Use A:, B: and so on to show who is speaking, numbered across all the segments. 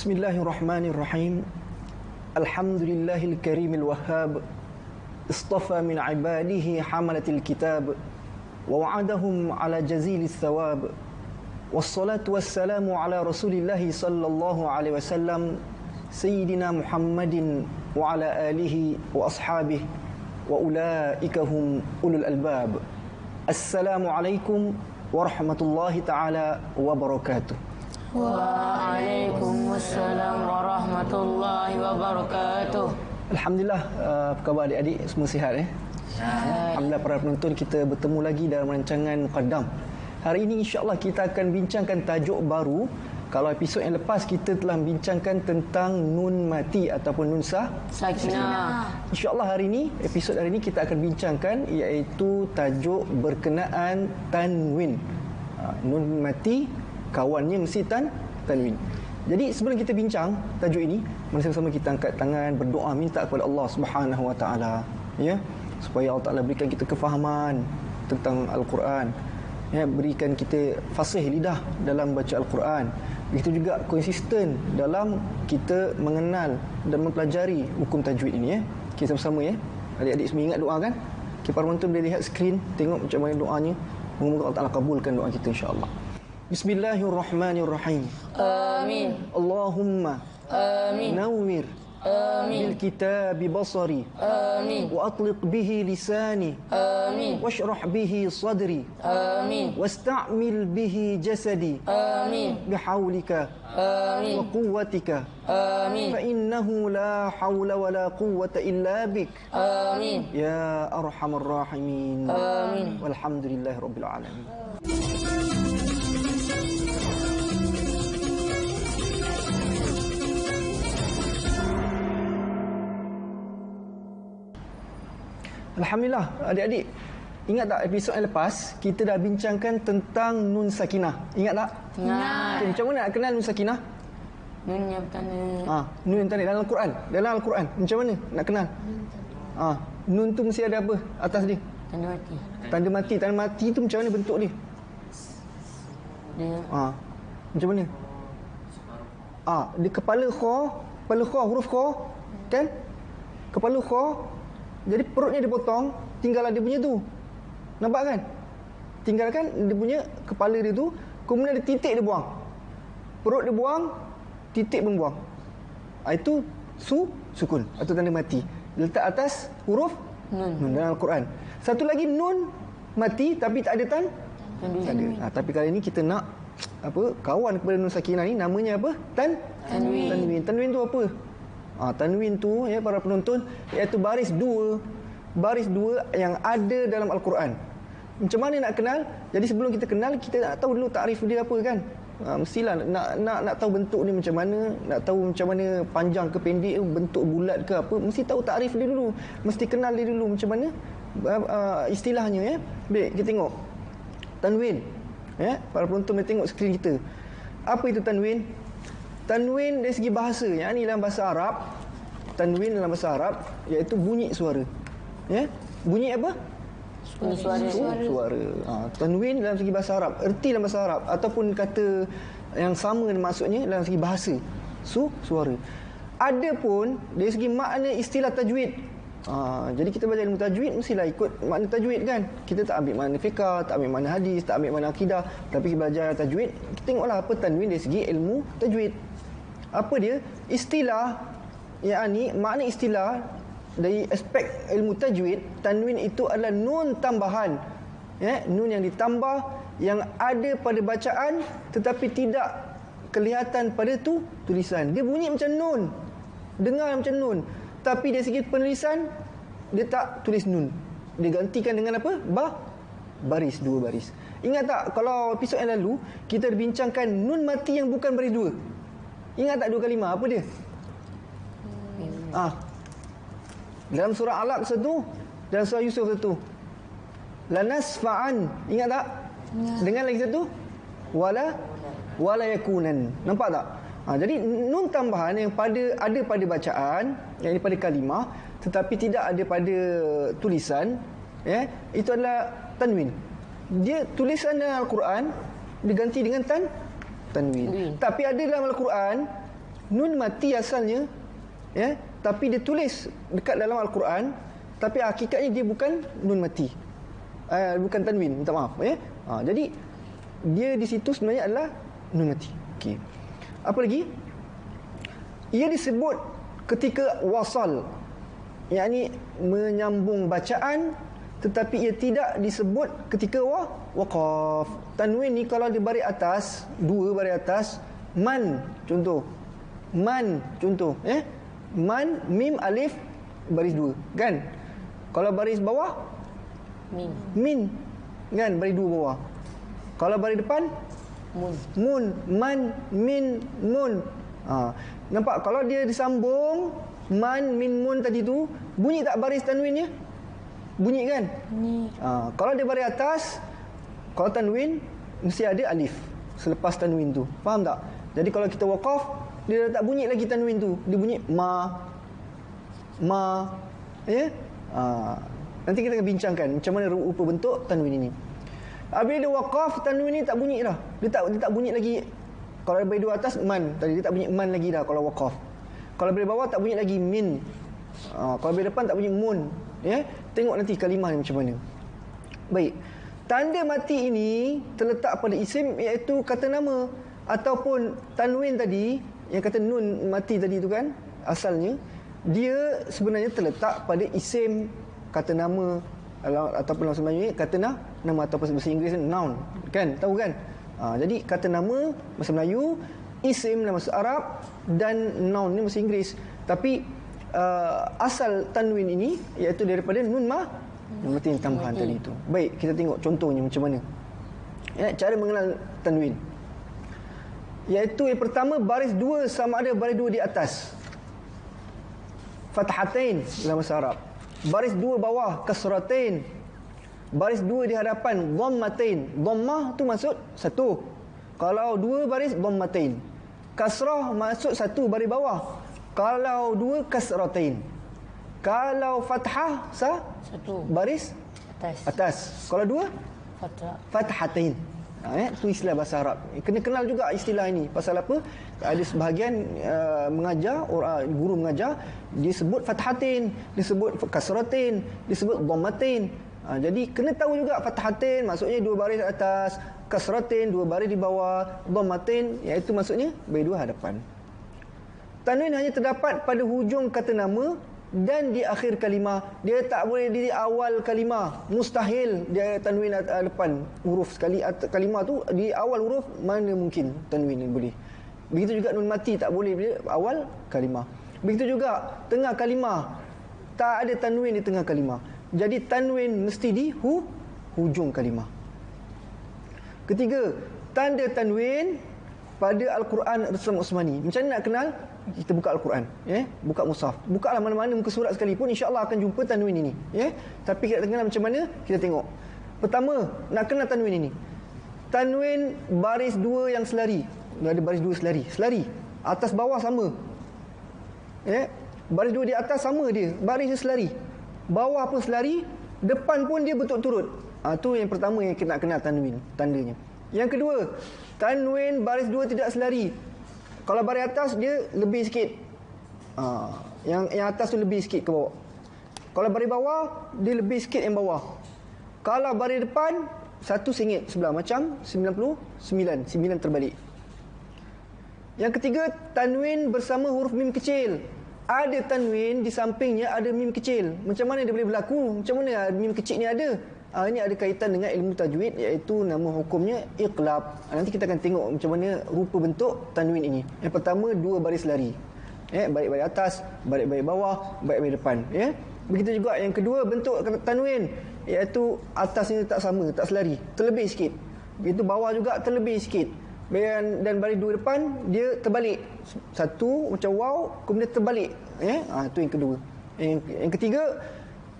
A: Bismillahirrahmanirrahim. Alhamdulillahil karimil wahhab. Istafa min ibadihi hamalatil kitab wa wa'adahum ala jazilis thawab. Wassalatu wassalamu ala Rasulillahi sallallahu alaihi wasallam Sayyidina Muhammadin wa ala alihi wa ashabihi wa ulaika hum ulul albab. Assalamualaikum warahmatullahi taala wabarakatuh.
B: Waalaikumsalam warahmatullahi wabarakatuh.
A: Alhamdulillah, apa khabar adik-adik? Semua sihat Alhamdulillah para penonton, kita bertemu lagi dalam rancangan Muqaddam. Hari ini insya-Allah kita akan bincangkan tajuk baru. Kalau episod yang lepas kita telah bincangkan tentang nun mati ataupun nun sakinah. Insya-Allah hari ini, episod hari ini kita akan bincangkan iaitu tajuk berkenaan tanwin. Nun mati kawannya mesti tanwin. Jadi sebelum kita bincang tajuk ini, mari sama-sama kita angkat tangan berdoa minta kepada Allah Subhanahu Wa Taala, ya, supaya Allah Taala berikan kita kefahaman tentang Al-Quran, ya, berikan kita fasih lidah dalam baca Al-Quran. Begitu juga konsisten dalam kita mengenal dan mempelajari hukum tajwid ini, ya. Kita sama-sama, ya. Adik-adik semua ingat doa kan? Kita para penonton boleh lihat skrin, tengok macam mana doanya. Moga-moga Allah Taala kabulkan doa kita insya-Allah. Bismillahirrahmanirrahim.
B: Amin.
A: Allahumma
B: Amin.
A: nawwir
B: Amin.
A: بالكتاب بصري
B: Amin.
A: وأطلق به لساني
B: Amin.
A: واشرح به صدري
B: Amin.
A: واستعمل به جسدي
B: Amin.
A: بحولك
B: Amin.
A: وقوتك
B: Amin.
A: فإنه لا حول ولا قوة إلا بك
B: Amin.
A: يا أرحم الراحمين
B: Amin.
A: والحمد لله رب العالمين. Alhamdulillah, adik-adik, ingat tak episod yang lepas kita dah bincangkan tentang nun sakinah. Ingat tak?
B: Ingat.
A: Okay, macam mana nak kenal nun sakinah?
B: Nun yang pertama.
A: Nun yang tadi dalam Al-Quran. Dalam Al-Quran macam mana nak kenal? Nun tu mesti ada apa atas dia?
B: Tanda mati.
A: Tanda mati. Tanda mati tu macam mana bentuk dia?
B: Dia
A: Macam mana? Dia kepala kha, huruf kha, kan? Kepala kha. Jadi perutnya dipotong, tinggallah dia punya tu. Nampak kan? Tinggalkan dia punya kepala dia tu, kemudian ada titik dia buang. Perut dia buang, titik pun buang. Itu sukun atau tanda mati. Letak atas huruf nun dalam Al-Quran. Satu lagi nun mati tapi tak ada tak ada. Tapi kali ni kita nak kawan kepada nun sakinah ni, namanya apa? Tanwin. Tanwin tu apa? Tanwin tu, ya para penonton, iaitu baris dua yang ada dalam Al-Quran. Macam mana nak kenal? Jadi sebelum kita kenal, kita nak tahu dulu takrif dia apa kan? Mestilah nak tahu bentuk dia macam mana, nak tahu macam mana panjang ke pendek, bentuk bulat ke apa, mesti tahu takrif dia dulu. Mesti kenal dia dulu macam mana istilahnya, ya. Baik, kita tengok tanwin, ya. Para penonton boleh tengok skrin kita. Apa itu tanwin? Tanwin dari segi bahasa, yang ni dalam bahasa Arab, tanwin dalam bahasa Arab iaitu bunyi suara. Ya? Bunyi apa? Suara. Tanwin dalam segi bahasa Arab, erti dalam bahasa Arab ataupun kata yang sama maksudnya dalam segi bahasa. Suara. Adapun dari segi makna istilah tajwid. Jadi kita belajar ilmu tajwid mestilah ikut makna tajwid kan. Kita tak ambil makna fiqh, tak ambil makna hadis, tak ambil makna akidah, tapi kita belajar tajwid, kita tengoklah apa tanwin dari segi ilmu tajwid. Apa dia? Istilah, yakni makna istilah dari aspek ilmu tajwid, tanwin itu adalah nun tambahan, ya, nun yang ditambah yang ada pada bacaan tetapi tidak kelihatan pada tulisan. Dia bunyi macam nun, dengar macam nun, tapi dari segi penulisan dia tak tulis nun. Dia gantikan dengan apa? Baris, dua baris. Ingat tak kalau episod yang lalu kita bincangkan nun mati yang bukan baris dua? Ingat tak dua kalimah apa dia? Dalam surah Alaq satu, dalam surah Yusuf satu. Lanasfa'an. Ingat tak? Dengan lagi satu, wala yakunan. Nampak tak? Jadi nun tambahan yang ada pada bacaan, yang pada kalimah tetapi tidak ada pada tulisan, ya, itu adalah tanwin. Dia tulisan dalam Al-Quran diganti dengan tanwin. Tapi ada dalam Al-Quran Nun mati asalnya, ya, tapi dia tulis dekat dalam Al-Quran, tapi hakikatnya dia bukan nun mati. Bukan tanwin, minta maaf, ya. Jadi dia di situ sebenarnya adalah nun mati. Okey. Apa lagi? Ia disebut ketika wasal, yakni menyambung bacaan, tetapi ia tidak disebut ketika waqaf. Tanwin ni kalau di baris atas, dua baris atas, man contoh. Man contoh, man, mim, alif, baris dua, kan? Kalau baris bawah, min, kan? Baris dua bawah. Kalau baris depan, mun, man, min, mun. Nampak? Kalau dia disambung man, min, mun tadi tu, bunyi tak baris tanwinnya? Bunyi, kan? Kalau dia baris atas, kalau tanwin mesti ada alif selepas tanwin tu. Faham tak? Jadi kalau kita waqaf, dia dah tak bunyi lagi tanwin tu. Dia bunyi ma. Ya? Nanti kita akan bincangkan macam mana rupa bentuk tanwin ini. Bila dia waqaf, tanwin ni tak bunyi dah. Dia tak bunyi lagi. Kalau dari dua atas man, tadi dia tak bunyi man lagi dah kalau waqaf. Kalau dari bawah tak bunyi lagi min. Kalau dari depan tak bunyi mun. Ya? Tengok nanti kalimah ni macam mana. Baik. Tanda mati ini terletak pada isim, iaitu kata nama, ataupun tanwin tadi yang kata nun mati tadi tu, kan, asalnya dia sebenarnya terletak pada isim, kata nama, ataupun langsung Melayu kata nama, ataupun bahasa Inggeris noun, kan, tahu kan? Jadi kata nama bahasa Melayu, isim dalam bahasa Arab, dan noun ni bahasa Inggeris. Tapi asal tanwin ini iaitu daripada nun mati yang tambahan tadi itu. Baik, kita tengok contohnya macam mana. Ya, cara mengenal tanwin. Iaitu yang pertama, baris dua sama ada baris dua di atas, fathatain dalam bahasa Arab. Baris dua bawah, kasratain. Baris dua di hadapan, dhammatain. Dhammah tu maksud satu. Kalau dua baris, dhammatain. Kasrah maksud satu baris bawah. Kalau dua, kasratain. Kalau fathah, satu baris atas. Kalau dua, fathatain. Itu istilah bahasa Arab. Kena kenal juga istilah ini. Pasal apa? Ada sebahagian mengajar, guru mengajar, dia sebut fathatin, dia sebut kasratin, dia sebut dhammatin. Jadi kena tahu juga fathatin maksudnya dua baris atas, kasratin dua baris di bawah, dhammatin iaitu maksudnya baris dua hadapan. Tanwin hanya terdapat pada hujung kata nama dan di akhir kalimah. Dia tak boleh di awal kalimah. Mustahil dia tanwin depan huruf sekali. Kalimah tu di awal huruf, mana mungkin tanwin ni boleh. Begitu juga nun mati tak boleh dia awal kalimah. Begitu juga tengah kalimah, tak ada tanwin di tengah kalimah. Jadi tanwin mesti di hujung kalimah. Ketiga, tanda tanwin pada Al-Quran Rasul Utsmani. Macam mana nak kenal? Kita buka Al-Quran, buka mushaf. Bukalah mana-mana muka surat sekalipun, insya-Allah akan jumpa tanwin ini, Tapi kita kenal macam mana? Kita tengok. Pertama, nak kenal tanwin ini. Tanwin baris dua yang selari. Ada baris dua selari. Atas bawah sama. Baris dua di atas sama dia, baris dia selari. Bawah pun selari, depan pun dia berturut-turut. Tu yang pertama yang kita nak kenal tanwin, tandanya. Yang kedua, tanwin baris dua tidak selari. Kalau baris atas dia lebih sikit. Yang atas tu lebih sikit ke bawah. Kalau baris bawah dia lebih sikit yang bawah. Kalau baris depan satu sengit sebelah, macam 99 terbalik. Yang ketiga, tanwin bersama huruf mim kecil. Ada tanwin di sampingnya ada mim kecil. Macam mana dia boleh berlaku? Macam mana mim kecil ni ada? Ini ada kaitan dengan ilmu tajwid, iaitu nama hukumnya iqlab. Nanti kita akan tengok macam mana rupa bentuk tanwin ini. Yang pertama, dua baris lari. Baris-baris atas, baris-baris bawah, baris-baris depan. Begitu juga yang kedua bentuk tanwin, iaitu atasnya tak sama, tak selari, terlebih sikit. Begitu bawah juga terlebih sikit. Dan baris dua depan dia terbalik. Satu macam waw, kemudian terbalik. Itu yang kedua. Yang ketiga,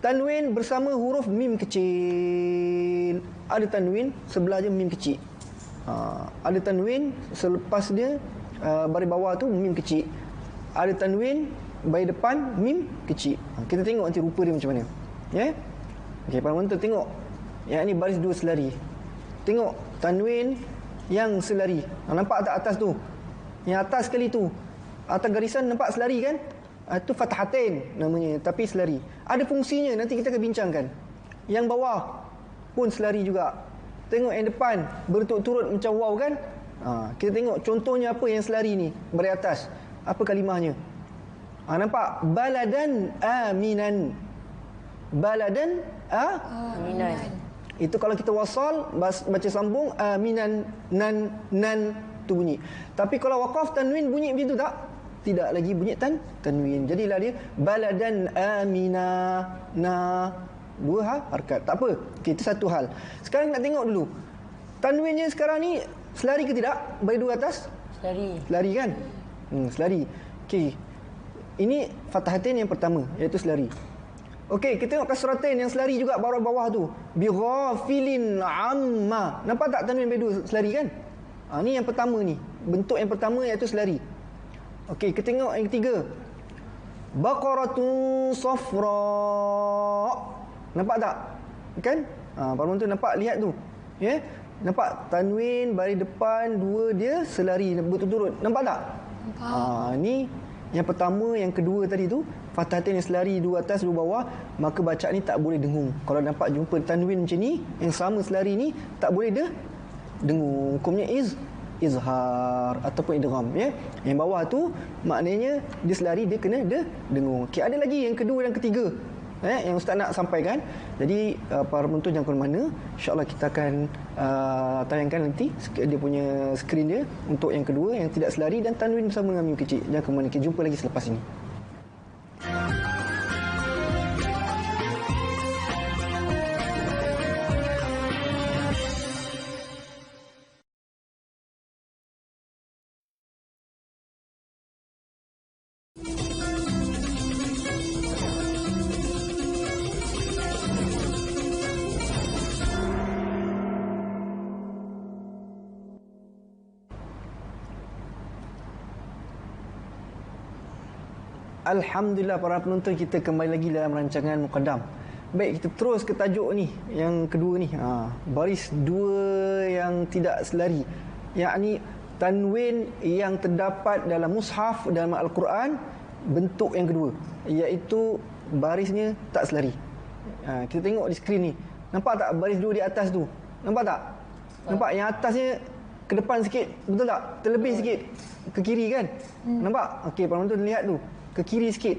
A: tanwin bersama huruf mim kecil. Ada tanwin sebelah je mim kecil. Ada tanwin selepas dia baris bawah tu mim kecil. Ada tanwin baris depan mim kecil. Kita tengok nanti rupa dia macam mana. Okey, para penonton tengok. Yang ni baris dua selari. Tengok tanwin yang selari. Nampak tak atas tu? Yang atas sekali tu. atas garisan nampak selari kan? Itu fathatain namanya, tapi selari. Ada fungsinya, nanti kita akan bincangkan. Yang bawah pun selari juga. Tengok yang depan berturut-turut macam waw kan? Kita tengok contohnya apa yang selari ni dari atas. Apa kalimahnya? Nampak? Baladan aminan. Baladan
B: Aminan.
A: itu kalau kita wasal baca sambung aminan nan tu bunyi. Tapi kalau waqaf tanwin bunyi begitu tak? Tidak lagi bunyi tanwin. Jadilah dia baladan amina dua harakat. Tak apa. Okey, itu satu hal. Sekarang nak tengok dulu. Tanwinnya sekarang ni selari ke tidak? Bagi dua atas?
B: Selari.
A: Selari kan? Selari. Okey. Ini fathatain yang pertama, iaitu selari. Okey, kita tengok kasratain yang selari juga bawah tu. Bi ghafilin amma. Nampak tak tanwin bagi dua selari kan? Ni yang pertama ni. Bentuk yang pertama iaitu selari. Okey, kita tengok yang ketiga. Baqaratun safra. Nampak tak? Kan? Para penonton nampak, lihat tu. Ya? Nampak tanwin baris depan dua dia selari berturut-turut. Nampak tak? Nampak. Ni yang pertama, yang kedua tadi tu fathatain yang selari dua atas dua bawah, maka bacaan ni tak boleh dengung. Kalau nampak jumpa tanwin macam ni yang sama selari ni, tak boleh dengung. Hukumnya izhar ataupun idgham, ya. Yang bawah tu maknanya dia selari, dia kena dengung. Okey, ada lagi yang kedua dan ketiga yang ustaz nak sampaikan. Jadi para penonton jangan ke mana, insya-Allah kita akan tayangkan nanti dia punya skrin dia untuk yang kedua yang tidak selari dan tanwin bersama dengan mim kecil. Jangan ke mana, kita jumpa lagi selepas ini. Alhamdulillah para penonton, kita kembali lagi dalam rancangan Muqaddam. Baik, kita terus ke tajuk ni, yang kedua ni. Baris dua yang tidak selari. Yakni tanwin yang terdapat dalam mushaf dalam Al-Quran, bentuk yang kedua, iaitu barisnya tak selari. Kita tengok di skrin ni. Nampak tak baris dua di atas tu? Nampak tak? Nampak yang atasnya ke depan sikit, betul tak? Terlebih sikit ke kiri kan? Nampak? Okey, para penonton lihat tu. Ke kiri sikit.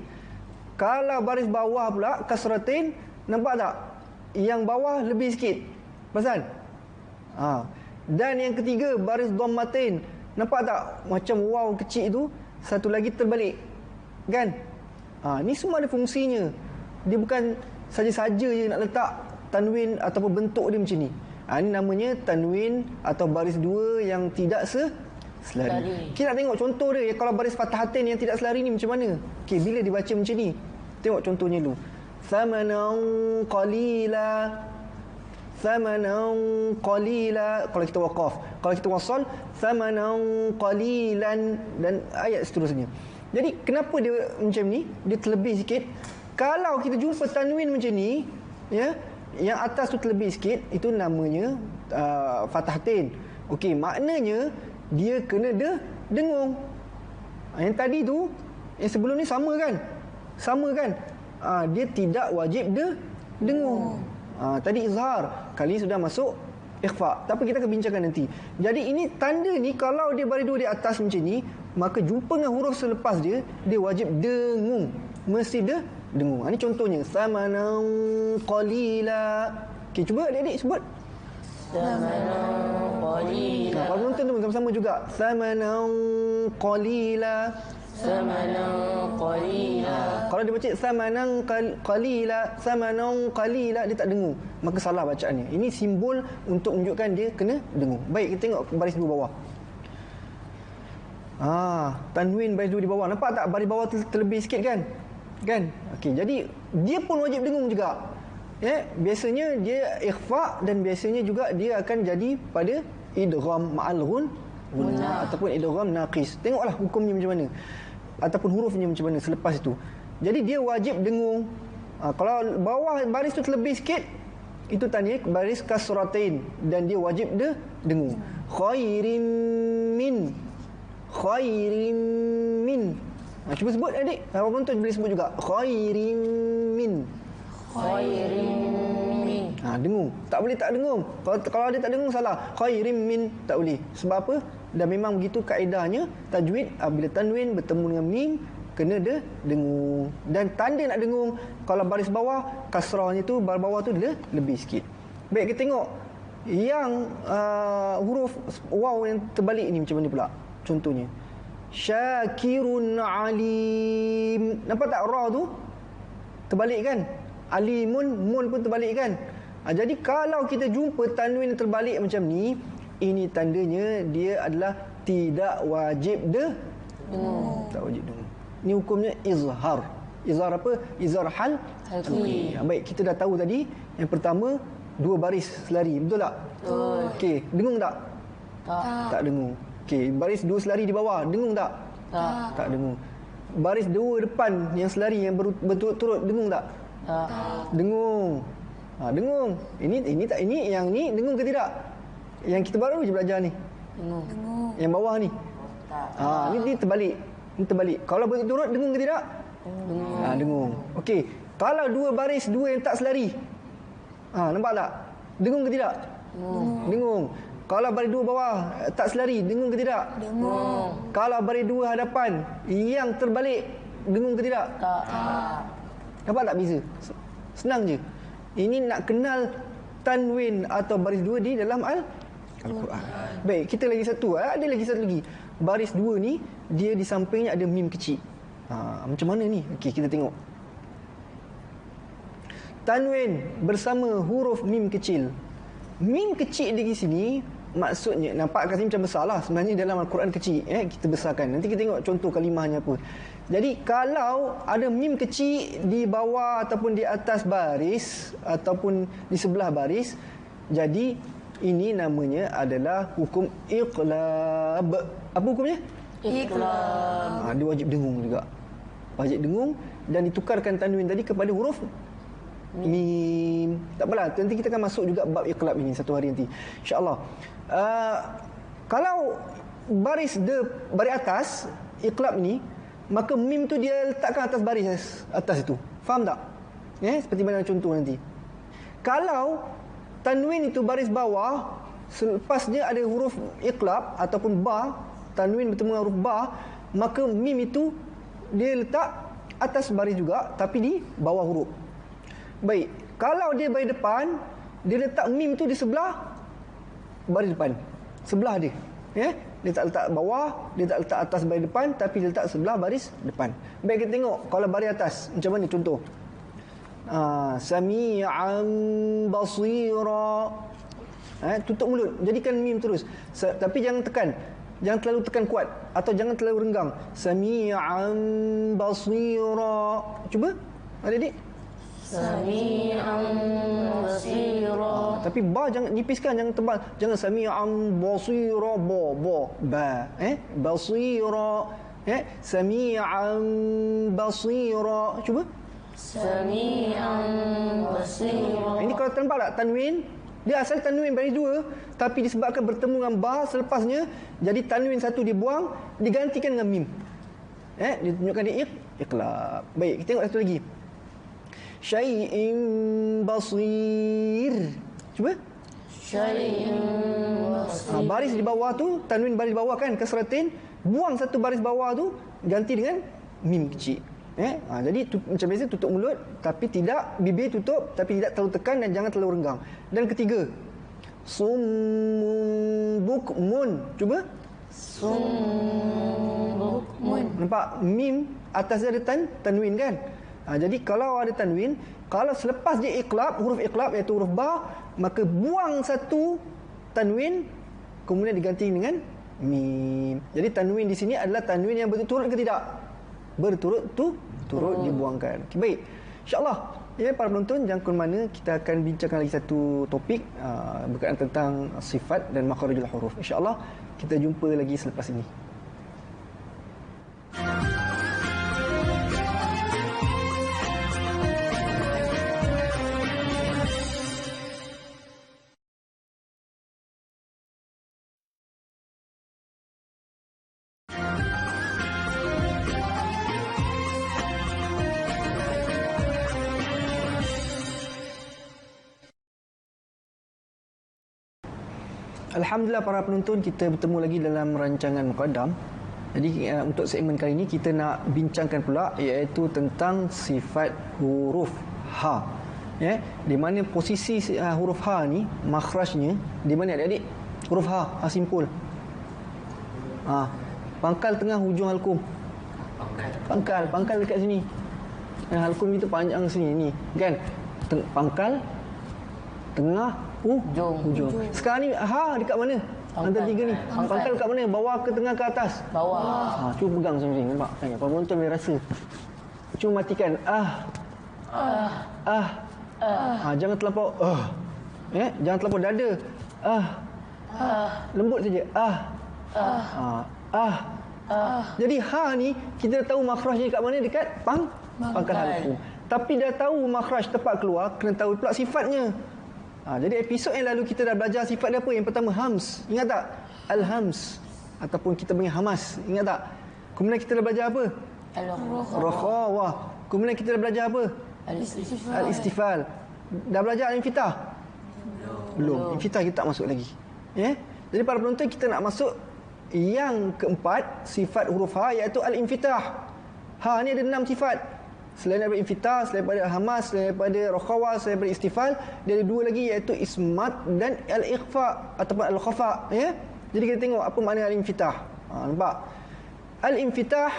A: Kalau baris bawah pula kasratain, nampak tak? Yang bawah lebih sikit. Perasan? Dan yang ketiga baris dhammatain, nampak tak? Macam waw kecil tu, satu lagi terbalik. Kan? Ni semua ada fungsinya. Dia bukan saja-saja je nak letak tanwin ataupun bentuk dia macam ni. Ini namanya tanwin atau baris dua yang tidak selari. Kita nak tengok contoh dia. Kalau baris fathatain yang tidak selari ni macam mana? Okey, bila dibaca macam ni? Tengok contohnya dulu. Thamanan qalila. Thamanan qalila. Kalau kita waqaf. Kalau kita wasal, thamanan qalilan, dan ayat seterusnya. Jadi kenapa dia macam ni? Dia terlebih sikit. Kalau kita jumpa tanwin macam ni, ya, yang atas tu terlebih sikit, itu namanya fathatain. Okey, maknanya dia kena dengung. Yang tadi tu, yang sebelum ni sama kan? Sama kan? Dia tidak wajib dengung. Tadi izhar, kali ini sudah masuk ikhfa. Tapi kita akan bincangkan nanti. Jadi ini tanda ni, kalau dia baris dua di atas macam ni, maka jumpa dengan huruf selepas dia wajib dengung. Mesti dengung. Ini contohnya. Thamanan qalila. Okey, cuba adik-adik sebut.
B: Thamanan qalila.
A: Kalau penonton tu sama-sama juga. Thamanan qalila.
B: Thamanan qalila.
A: Kalau dia baca thamanan qalila, thamanan qalila, dia tak dengung, maka salah bacaannya. Ini simbol untuk menunjukkan dia kena dengung. Baik, kita tengok baris dua bawah. Tanwin baris dua di bawah. Nampak tak baris bawah terlebih sikit kan? Kan? Okey, jadi dia pun wajib dengung juga. Ya, biasanya dia ikhfa dan biasanya juga dia akan jadi pada idgham ma'al gunnah ataupun idgham naqis. Tengoklah hukumnya macam mana ataupun hurufnya macam mana selepas itu. Jadi dia wajib dengung. Kalau bawah baris tu terlebih sikit, itu tanya baris kasratain dan dia wajib dengung. Khairim min. Khairim min. Cuba sebut adik. Apa penonton boleh sebut juga. Khairim min.
B: Khairim min.
A: Dengung. Tak boleh tak dengung. Kalau ada tak dengung salah. Khairim min tak boleh. Sebab apa? Dan memang begitu kaedahnya tajwid, bila tanwin bertemu dengan mim kena dia dengung. Dan tanda nak dengung kalau baris bawah kasrahnya tu baris bawah tu dia lebih sikit. Baik, kita tengok yang huruf waw yang terbalik ni macam mana pula. Contohnya Syakirun alim. Nampak tak ra tu terbalik kan? Alimun, mun pun terbalik kan? Jadi kalau kita jumpa tanwin terbalik macam ni, ini tandanya dia adalah tidak wajib dengung. Tak wajib dengung. Ini hukumnya izhar. Izhar apa? Izhar halqi. Baik, kita dah tahu tadi yang pertama dua baris selari, betul tak?
B: Betul.
A: Okey, dengung tak?
B: Tak.
A: dengung. Okey, baris dua selari di bawah, dengung tak? Tak dengung. Baris dua depan yang selari yang berturut-turut, dengung tak? Dengung. Dengung. Ini tak, ini yang ni dengung ke tidak? Yang kita baru je belajar ni.
B: Dengung.
A: Yang bawah ni. Ni terbalik. Ini terbalik. Kalau berturut dengung ke tidak?
B: Dengung.
A: Dengung. Okey. Kalau dua baris dua yang tak selari. Nampak tak? Dengung ke tidak? Dengung. Kalau baris dua bawah tak selari, dengung ke tidak?
B: Dengung.
A: Kalau baris dua hadapan yang terbalik, dengung ke tidak?
B: Tak.
A: Nampak tak beza? Senang je. Ini nak kenal tanwin atau baris dua di dalam Al-Quran. Baik, kita lagi satu. Ada lagi satu lagi. Baris dua ni, dia di sampingnya ada mim kecil. Macam mana ni? Okey, kita tengok. Tanwin bersama huruf mim kecil. Mim kecil di sini maksudnya, nampak kat sini macam besar lah. Sebenarnya dalam Al-Quran kecil. Kita besarkan. Nanti kita tengok contoh kalimahnya apa. Jadi kalau ada mim kecil di bawah ataupun di atas baris ataupun di sebelah baris, jadi ini namanya adalah hukum iqlab. Apa hukumnya?
B: Iqlab.
A: Dia wajib dengung juga. Wajib dengung dan ditukarkan tanwin tadi kepada huruf mim. Tak apalah, nanti kita akan masuk juga bab iqlab ini satu hari nanti, insya-Allah. Kalau baris atas iqlab ni, maka mim tu dia letakkan atas baris atas itu. Faham tak? Seperti mana contoh nanti. Kalau tanwin itu baris bawah, selepas dia ada huruf iqlab ataupun ba, tanwin bertemu dengan huruf ba, maka mim itu dia letak atas baris juga tapi di bawah huruf. Baik, kalau dia baris depan, dia letak mim tu di sebelah baris depan. Sebelah dia. Dia tak letak bawah, dia tak letak atas baris depan, tapi dia letak sebelah baris depan. Baik, kita tengok kalau baris atas macam mana contoh. Sami'an basira. Tutup mulut, jadikan mim terus. Tapi jangan tekan. Jangan terlalu tekan kuat atau jangan terlalu renggang. Sami'an basira. Cuba. Adik-adik.
B: Sami'an basira.
A: Tapi ba jangan nipiskan, jangan tebal. Jangan sami'an basira, ba. Basira. Sami'an basira. Cuba.
B: Sami'an basira.
A: Ini kalau nampak tak tanwin, dia asal tanwin baris dua, tapi disebabkan bertemu dengan ba selepasnya, jadi tanwin satu dibuang, digantikan dengan mim. Ditunjukkan dia iqlab. Baik, kita tengok satu lagi. Syai'in basir. Cuba.
B: Syai'in basir.
A: Baris di bawah tu, tanwin baris bawah kan, kasratin, buang satu baris bawah tu, ganti dengan mim kecil. Jadi macam biasa tutup mulut, tapi tidak, bibir tutup tapi tidak terlalu tekan dan jangan terlalu renggang. Dan ketiga, summun bukmun. Cuba.
B: Summun bukmun.
A: Nampak mim atas dia ada tanwin kan? Jadi kalau ada tanwin, kalau selepas dia iqlab, huruf iqlab iaitu huruf ba, maka buang satu tanwin kemudian diganti dengan mim. Jadi tanwin di sini adalah tanwin yang berturut ke tidak? Berturut dibuangkan. Okay, baik. InsyaAllah, para penonton jangan ke mana, kita akan bincangkan lagi satu topik berkaitan tentang sifat dan makharijul huruf. InsyaAllah kita jumpa lagi selepas ini. Alhamdulillah para penonton, kita bertemu lagi dalam rancangan Muqaddam. Jadi untuk segmen kali ini kita nak bincangkan pula iaitu tentang sifat huruf ha. Ya, di mana posisi huruf ha ni, makhrajnya di mana adik-adik? Huruf ha, ha simpul. Pangkal tengah hujung halkum. Pangkal dekat sini. Halkum itu panjang sini ni, kan? Pangkal tengah hujung. Sekarang ni ha dekat mana? Antara tiga ni. Pangkal dekat mana? Bawah ke tengah ke atas?
B: Bawah.
A: Cuba pegang sini, nampak? Apa penonton boleh rasa. Cuma matikan jangan terlampau jangan terlampau dada. Lembut saja. Jadi ha ni kita dah tahu makhrajnya dekat mana? Dekat pangkal halkum. Tapi dah tahu makhraj tepat keluar, kena tahu pula sifatnya. Jadi episod yang lalu kita dah belajar sifat dia apa? Yang pertama hams. Ingat tak? Al-hams ataupun kita panggil hamas. Ingat tak? Kemudian kita dah belajar apa? Al-rakhawah. Kemudian kita dah belajar apa? Al-istifal. Dah belajar al-infitah? Belum. Infitah kita tak masuk lagi. Jadi para penonton, kita nak masuk yang keempat sifat huruf ha, iaitu al-infitah. Ha ni ada 6 sifat. Selain daripada infitah, selain daripada hamas, selain daripada rakhawah, selain daripada istifal, dia ada 2 lagi iaitu ismat dan al-ikhfa ataupun al-khafa. Jadi kita tengok apa makna al-infitah. Nampak? Al-infitah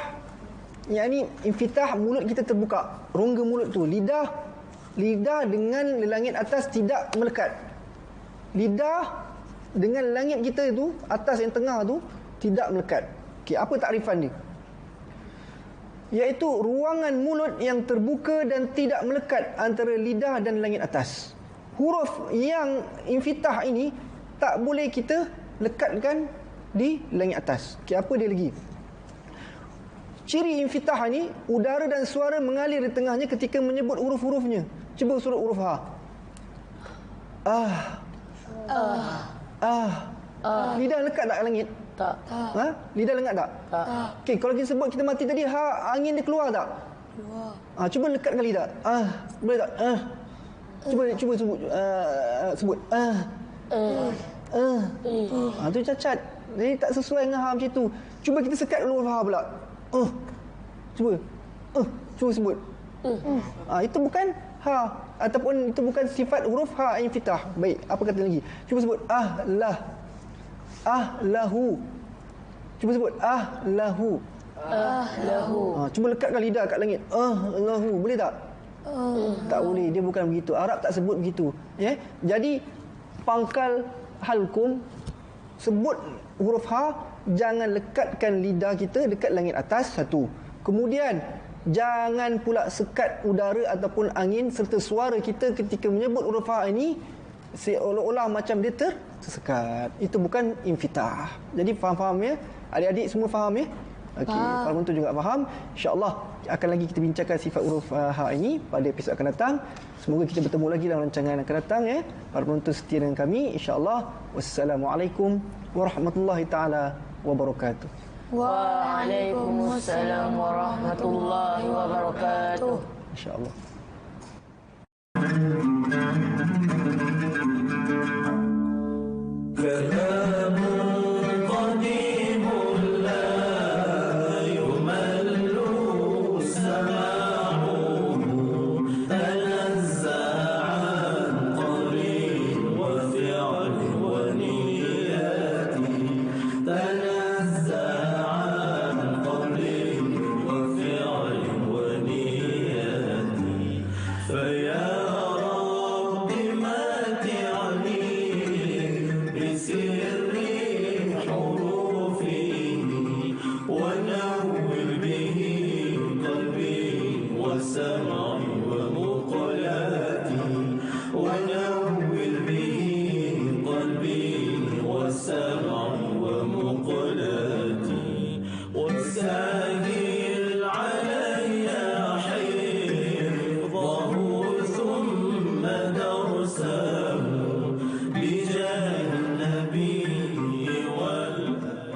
A: yakni infitah, mulut kita terbuka. Rongga mulut tu, lidah dengan langit atas tidak melekat. Lidah dengan langit kita tu, atas yang tengah tu tidak melekat. Okey, apa takrifan dia? Iaitu ruangan mulut yang terbuka dan tidak melekat antara lidah dan langit atas. Huruf yang infitah ini tak boleh kita lekatkan di langit atas. Okey, apa dia lagi? Ciri infitah ini, udara dan suara mengalir di tengahnya ketika menyebut huruf-hurufnya. Cuba surat huruf ha. Lidah lekat tak langit?
B: Tak.
A: Lidah lengak tak?
B: Tak.
A: Okey, kalau kita sebut kita mati tadi, ha, angin dia keluar tak?
B: Keluar.
A: Cuba lekatkan lidah. Boleh tak? Cuba sebut. Tu cacat. Jadi tak sesuai dengan ha macam tu. Cuba kita sekat dulu huruf ha pula. Cuba sebut. Itu bukan ha ataupun itu bukan sifat huruf ha infitah. Baik, apa kata lagi? Cuba sebut ahlahu. Cuba sebut ahlahu. Cuba lekatkan lidah kat langit. Ahlahu. Boleh tak? Tak boleh. Dia bukan begitu. Arab tak sebut begitu. Jadi pangkal halkum, sebut huruf ha, jangan lekatkan lidah kita dekat langit atas, satu. Kemudian jangan pula sekat udara ataupun angin serta suara kita ketika menyebut huruf ha ini seolah-olah macam dia tersekat. Itu bukan infitah. Jadi faham-faham ya? Adik-adik semua faham ya? Okey, para penonton juga faham. InsyaAllah akan lagi kita bincangkan sifat huruf ha ini pada episod akan datang. Semoga kita bertemu lagi dalam rancangan akan datang ya. Para penonton setia dengan kami, insyaAllah. Wassalamualaikum warahmatullahi taala wabarakatuh.
B: Waalaikumsalam warahmatullahi wabarakatuh.
A: InsyaAllah.